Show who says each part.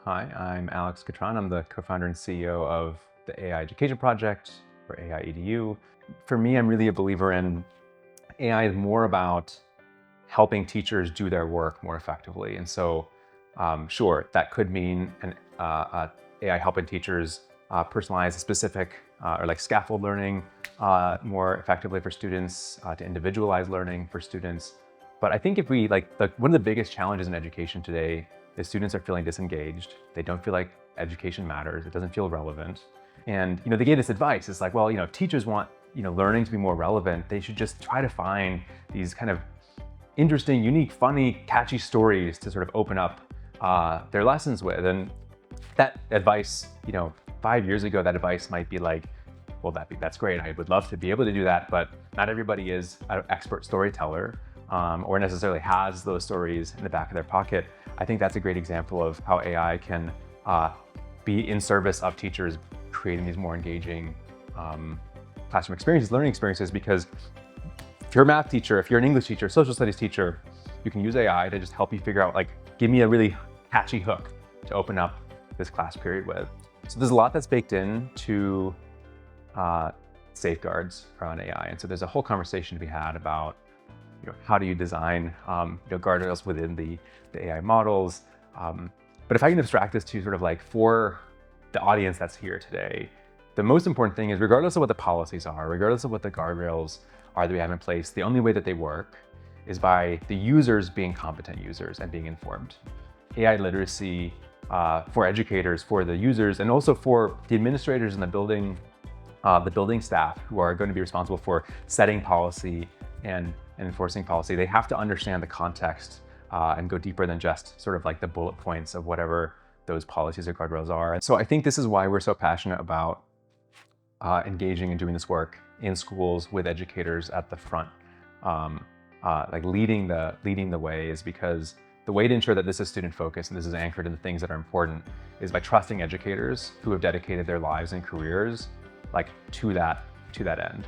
Speaker 1: Hi, I'm Alex Kotran. I'm the co-founder and CEO of the AI Education Project, or AI EDU. For me, I'm really a believer in AI is more about helping teachers do their work more effectively. And so, sure, that could mean an AI helping teachers personalize a specific or like scaffold learning more effectively for students, to individualize learning for students. But I think if we one of the biggest challenges in education today is students are feeling disengaged. They don't feel like education matters. It doesn't feel relevant. And they gave this advice. It's like, well, if teachers want learning to be more relevant, they should just try to find these kind of interesting, unique, funny, catchy stories to sort of open up their lessons with. And that advice, 5 years ago, that advice might be like, well, that's great. I would love to be able to do that, but not everybody is an expert storyteller or necessarily has those stories in the back of their pocket. I think that's a great example of how AI can be in service of teachers creating these more engaging classroom experiences, learning experiences, because if you're a math teacher, if you're an English teacher, social studies teacher, you can use AI to just help you figure out, give me a really catchy hook to open up this class period with. So there's a lot that's baked into safeguards around AI. And so there's a whole conversation to be had about how do you design guardrails within the AI models. But if I can abstract this to sort of for the audience that's here today, the most important thing is, regardless of what the policies are, regardless of what the guardrails are that we have in place, the only way that they work is by the users being competent users and being informed. AI literacy for educators, for the users, and also for the administrators in the building staff who are going to be responsible for setting policy and enforcing policy. They have to understand the context and go deeper than just sort of the bullet points of whatever those policies or guardrails are. And so I think this is why we're so passionate about engaging and doing this work in schools with educators at the front, leading the way, is because the way to ensure that this is student focused and this is anchored in the things that are important is by trusting educators who have dedicated their lives and careers to that end.